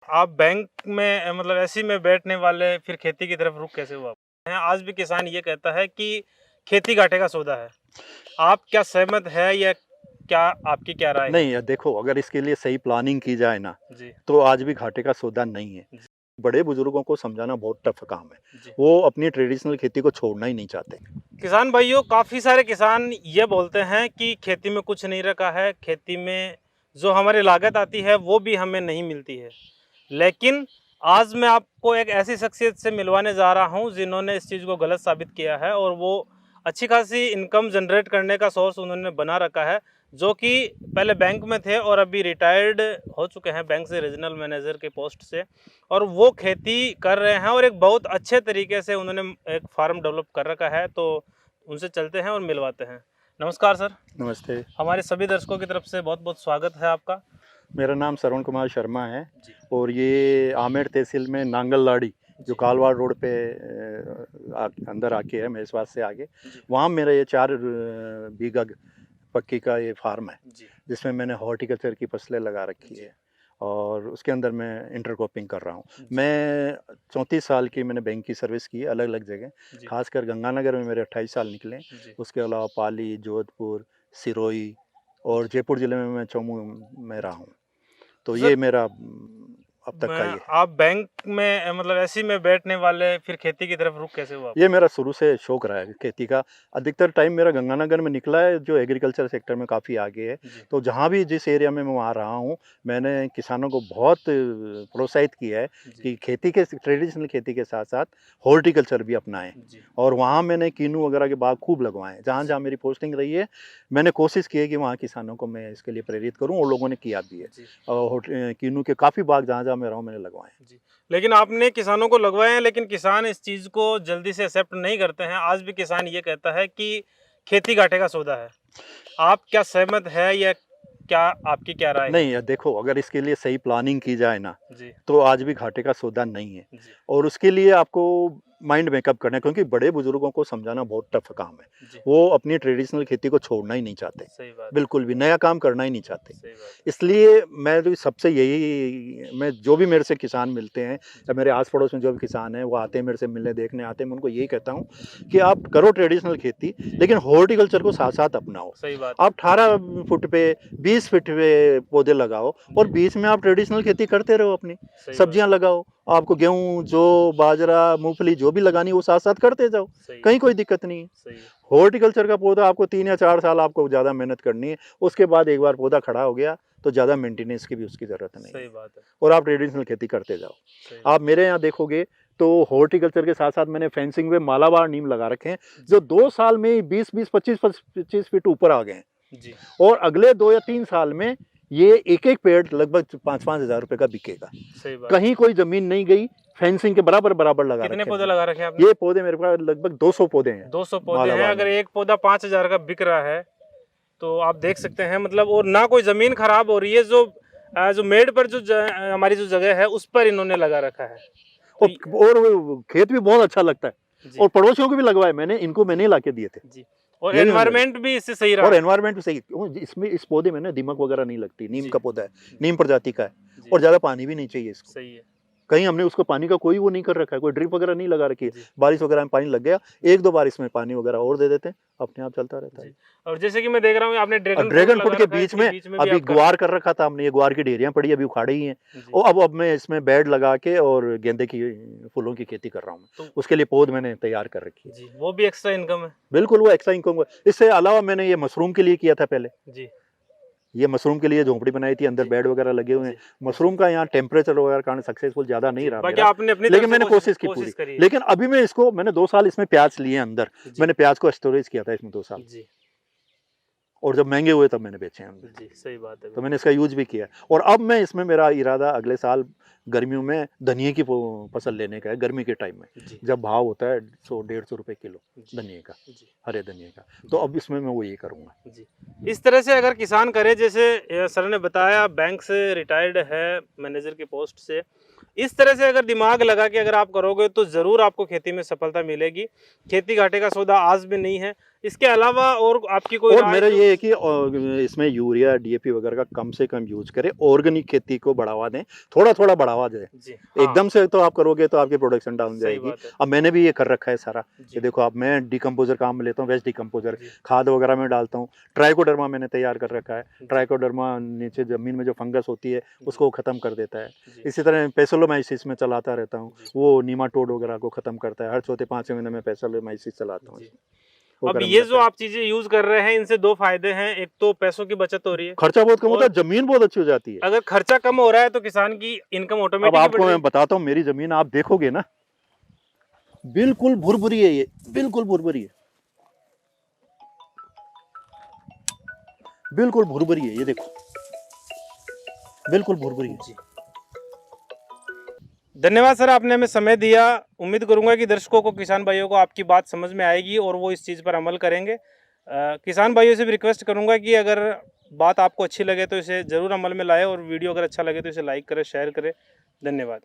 आप बैंक में मतलब ऐसी में बैठने वाले फिर खेती की तरफ रुख कैसे हुआ? आज भी किसान ये कहता है कि खेती घाटे का सौदा है। आप क्या सहमत है या क्या आपकी क्या राय है? नहीं, देखो अगर इसके लिए सही प्लानिंग की जाए ना, जी, तो आज भी घाटे का सौदा नहीं है। जी, बड़े बुजुर्गों को समझाना बहुत टफ काम है। जी। वो अपनी ट्रेडिशनल खेती को छोड़ना ही नहीं चाहते। किसान भाइयों, काफ़ी सारे किसान ये बोलते हैं कि खेती में कुछ नहीं रखा है, खेती में जो हमारी लागत आती है वो भी हमें नहीं मिलती है। लेकिन आज मैं आपको एक ऐसी शख्सियत से मिलवाने जा रहा हूँ जिन्होंने इस चीज़ को गलत साबित किया है और वो अच्छी खासी इनकम जनरेट करने का सोर्स उन्होंने बना रखा है, जो कि पहले बैंक में थे और अभी रिटायर्ड हो चुके हैं बैंक से, रीजनल मैनेजर के पोस्ट से। और वो खेती कर रहे हैं और एक बहुत अच्छे तरीके से उन्होंने एक फार्म डेवलप कर रखा है। तो उनसे चलते हैं और मिलवाते हैं। नमस्कार सर। नमस्ते। हमारे सभी दर्शकों की तरफ से बहुत बहुत स्वागत है आपका। मेरा नाम श्रवण कुमार शर्मा है जी, और ये आमेर तहसील में नांगललाड़ी जो जी, कालवाड़ रोड पे अंदर आके है, महेशवास से आगे। जी, वहाँ मेरा ये 4 बीघा पक्की का ये फार्म है, जी, जिसमें मैंने हॉर्टिकल्चर की फसलें लगा रखी जी, है और उसके अंदर मैं इंटरक्रॉपिंग कर रहा हूँ। जी, मैं 34 साल की मैंने बैंक की सर्विस की अलग अलग जगह, जी, खासकर गंगानगर में मेरे 28 साल निकले। जी। उसके अलावा पाली, जोधपुर, सिरोही और जयपुर ज़िले में मैं चौमू में रहा हूँ। तो तो ये सर, मेरा अब तक का मैं ये है। आप बैंक में मतलब ऐसी में बैठने वाले फिर खेती की तरफ रुख कैसे हुआ? ये मेरा शुरू से शौक रहा है खेती का। अधिकतर टाइम मेरा गंगानगर में निकला है, जो एग्रीकल्चर सेक्टर में काफ़ी आगे है। जी, तो जहाँ भी जिस एरिया में मैं वहाँ रहा हूँ, मैंने किसानों को बहुत प्रोत्साहित किया है जी, कि खेती के ट्रेडिशनल खेती के साथ-साथ हॉर्टिकल्चर भी अपनाएँ। जी, और वहाँ मैंने किन्नू वगैरह के बाग खूब लगवाए। जी, जहाँ-जहाँ मेरी पोस्टिंग रही है, मैंने कोशिश की है कि वहाँ किसानों को मैं इसके लिए प्रेरित करूँ और लोगों ने किया भी है। जी, किन्नू के काफ़ी बाग जहाँ-जहाँ मैं रहा हूँ, मैंने लगवाए हैं। जी। लेकिन आपने किसानों को लगवाए हैं, लेकिन किसान इस चीज़ को जल्दी से एक्सेप्ट नहीं करते हैं। आज भी किसान ये कहता है कि खेती घाटे का सौदा है। आप क्या सहमत है या क्या आपकी क्या राय है? नहीं, देखो अगर इसके लिए सही प्लानिंग की जाए ना, जी, तो आज भी घाटे का सौदा नहीं है। जी, और उसके लिए आपको माइंड मेकअप करना है, क्योंकि बड़े बुजुर्गों को समझाना बहुत टफ काम है। जी। वो अपनी ट्रेडिशनल खेती को छोड़ना ही नहीं चाहते, सही बात है, बिल्कुल भी नया काम करना ही नहीं चाहते। सही बात है। इसलिए मैं तो सबसे यही, मैं जो भी मेरे से किसान मिलते हैं या जी, मेरे आस पड़ोस में जो भी किसान हैं वो आते हैं मेरे से मिलने देखने आते हैं, मैं उनको यही कहता हूँ जी, कि आप करो ट्रेडिशनल खेती, जी। लेकिन हॉर्टिकल्चर को साथ साथ अपनाओ। सही बात है। आप 18 फुट पे 20 फीट पे पौधे लगाओ और जी, बीच में आप ट्रेडिशनल खेती करते रहो अपनी। सही बात सब्जियां है। लगाओ, आपको गेहूं, जौ, बाजरा, मूंगफली जो भी लगानी है वो साथ साथ करते जाओ, सही है, कहीं कोई दिक्कत नहीं है। सही है, हॉर्टिकल्चर का पौधा आपको 3 या 4 साल आपको ज़्यादा मेहनत करनी है, उसके बाद एक बार पौधा खड़ा हो गया तो ज़्यादा मेंटेनेंस की भी उसकी ज़रूरत नहीं सही है बात है, और आप ट्रेडिशनल खेती करते जाओ। सही आप बात मेरे यहाँ देखोगे तो हॉर्टिकल्चर के साथ साथ मैंने फेंसिंग में मालाबार नीम लगा रखे हैं, है। जो जी, 2 साल में ही 20-20, 25-25 फीट ऊपर आ गए हैं जी, और अगले 2 या 3 साल में ये एक-एक पेड़ लगभग 5-5 हज़ार रुपए का बिकेगा। सही बात है। कहीं कोई ज़मीन नहीं गई, फेंसिंग के बराबर-बराबर लगा कितने रखे हैं पौधे मैंने। लगा रखे हैं आपने? ये पौधे मेरे पास लगभग 200 पौधे हैं, 200 पौधे हैं, मालाबार अगर नीम। एक पौधा 5,000 का बिक रहा है, तो आप देख सकते हैं मतलब। और ना कोई ज़मीन खराब हो रही है, जो मेड़ पर हमारी जो जगह है, उस पर इन्होंने लगा रखा है। तो और वो खेत भी बहुत अच्छा लगता है जी, और पड़ोसियों को भी लगवाए मैंने, इनको मैंने ही लाके दिए थे। जी। और ये भी मैंने एनवायरनमेंट भी इससे सही और रहा है। एनवायरनमेंट भी सही, इसमें इस पौधे में ना दीमक वगैरह नहीं लगती, नीम जी, का पौधा है, जी, नीम प्रजाति का है जी, और ज़्यादा पानी भी नहीं चाहिए इसको। सही है। कहीं हमने उसको पानी का कोई वो नहीं कर रखा है, कोई ड्रिप वगैरह नहीं लगा रखी है। जी, बारिश वगैरह में पानी लग गया, जी, 1-2 बार इसमें पानी वगैरह और दे देते हैं, अपने आप चलता रहता जी। है। और जैसे कि मैं देख रहा हूँ आपने और ड्रैगन फ्रूट ड्रैगन फ्रूट लगा के रखा है, बीच इसके में बीच में भी अभी आप कर रहे ग्वार कर रखा था हमने, ये ग्वार की ढेरियां पड़ी अभी उखाड़ी ही हैं। हैं। जी, और अब मैं इसमें बेड लगा के और गेंदे की फूलों की खेती कर रहा हूँ मैं। तो उसके लिए पौध मैंने तैयार कर रखी है। जी, वो भी एक्स्ट्रा इनकम है। बिल्कुल वो एक्स्ट्रा इनकम। इससे अलावा मैंने ये मशरूम के लिए किया था पहले। जी, ये मशरूम के लिए झोंपड़ी बनाई थी, अंदर जी, बेड वगैरह लगे हुए हैं। जी, जी, मशरूम का यहाँ टेम्परेचर वगैरह कारण सक्सेसफुल ज़्यादा नहीं जी। रहा बाकी मेरा, आपने अपनी तरफ लेकिन से मैंने कोशिश की कोशिश पूरी। करी है। लेकिन अभी मैं इसको, मैंने 2 साल इसमें प्याज लिए अंदर, जी, मैंने प्याज को स्टोरेज किया था इसमें 2 साल जी, और जब महंगे हुए तब मैंने बेचे हैं हमने। जी, सही बात है तो मैंने बिल्कुल। इसका यूज भी किया है और अब मैं इसमें, मेरा इरादा अगले साल गर्मियों में धनिए की फसल लेने का है, गर्मी के टाइम में जी, जब भाव होता है 100-150 रुपए किलो जी, धनिए का, जी, हरे धनिए का। तो अब इसमें मैं वो ये करूँगा। जी। इस तरह से अगर किसान करे, जैसे सर ने बताया बैंक से रिटायर्ड है, मैनेजर की पोस्ट से, इस तरह से अगर दिमाग लगा के अगर आप करोगे तो ज़रूर आपको खेती में सफलता मिलेगी। खेती घाटे का सौदा आज भी नहीं है। इसके अलावा और आपकी कोई और राय मेरा जो? ये है कि इसमें यूरिया, डीएपी वगैरह का कम से कम यूज करें, ऑर्गेनिक खेती को बढ़ावा दें, थोड़ा थोड़ा बढ़ावा आवाज है। जी हाँ, एकदम से तो आप करोगे तो आपकी प्रोडक्शन डाउन सही जाएगी। बात है। अब मैंने भी ये कर रखा है सारा, जी, कि देखो अब मैं डिकम्पोजर काम में लेता हूँ, वेस्ट डिकम्पोजर, जी, खाद वगैरह में डालता हूँ। ट्राइकोडर्मा मैंने तैयार कर रखा है। जी, ट्राइकोडर्मा नीचे ज़मीन में जो फंगस होती है उसको ख़त्म कर देता है। जी, इसी तरह पेसोलोमाइसिस में चलाता रहता हूँ, जी, वो नीमाटोड वगैरह को ख़त्म करता है। हर चौथे पाँचवें महीने में पेसोलोमाइसिस चलाता हूँ, जी। वो अब गर्म ये जो करता है। आप चीज़ें यूज़ कर रहे हैं, इनसे 2 फ़ायदे हैं। एक तो पैसों की बचत हो रही है खर्चा बहुत कम होता और है, ज़मीन बहुत अच्छी हो जाती है। अगर खर्चा कम हो रहा है तो किसान की इनकम अब ऑटोमेटिक ही बढ़ आपको मैं रही बताता हूँ, मेरी ज़मीन आप देखोगे ना, बिल्कुल भुरभुरी है ये, बिल्कुल भुरभुरी है, बिल्कुल भुरभुरी है, ये देखो, बिल्कुल भुरभुरी है। है। जी। धन्यवाद सर, आपने हमें समय दिया। उम्मीद करूँगा कि दर्शकों को, किसान भाइयों को आपकी बात समझ में आएगी और वो इस चीज़ पर अमल करेंगे। किसान भाइयों से भी रिक्वेस्ट करूँगा कि अगर बात आपको अच्छी लगे तो इसे ज़रूर अमल में लाएँ और वीडियो अगर अच्छा लगे तो इसे लाइक करें, शेयर करें। धन्यवाद।